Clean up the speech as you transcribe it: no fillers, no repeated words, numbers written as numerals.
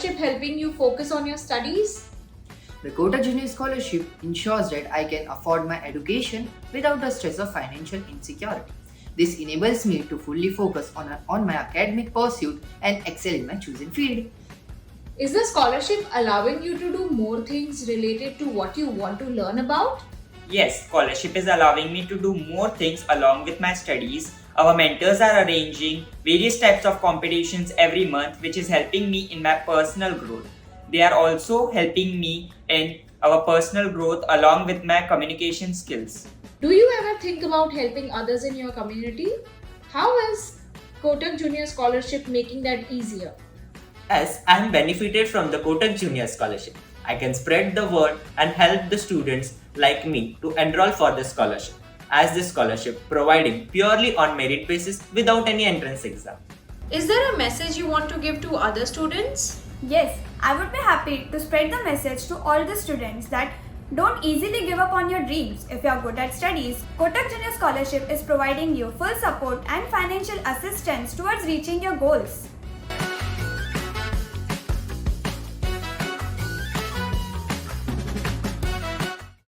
scholarship helping you focus on your studies? The Kotak Junior Scholarship ensures that I can afford my education without the stress of financial insecurity. This enables me to fully focus on my academic pursuit and excel in my chosen field. Is the scholarship allowing you to do more things related to what you want to learn about? Yes, scholarship is allowing me to do more things along with my studies. Our mentors are arranging various types of competitions every month, which is helping me in my personal growth. They are also helping me in our personal growth along with my communication skills. Do you ever think about helping others in your community? How is Kotak Junior Scholarship making that easier? As I am benefited from the Kotak Junior Scholarship, I can spread the word and help the students like me to enroll for this scholarship, as this scholarship providing purely on merit basis without any entrance exam. Is there a message you want to give to other students? Yes, I would be happy to spread the message to all the students that don't easily give up on your dreams. If you are good at studies, Kotak Junior Scholarship is providing you full support and financial assistance towards reaching your goals.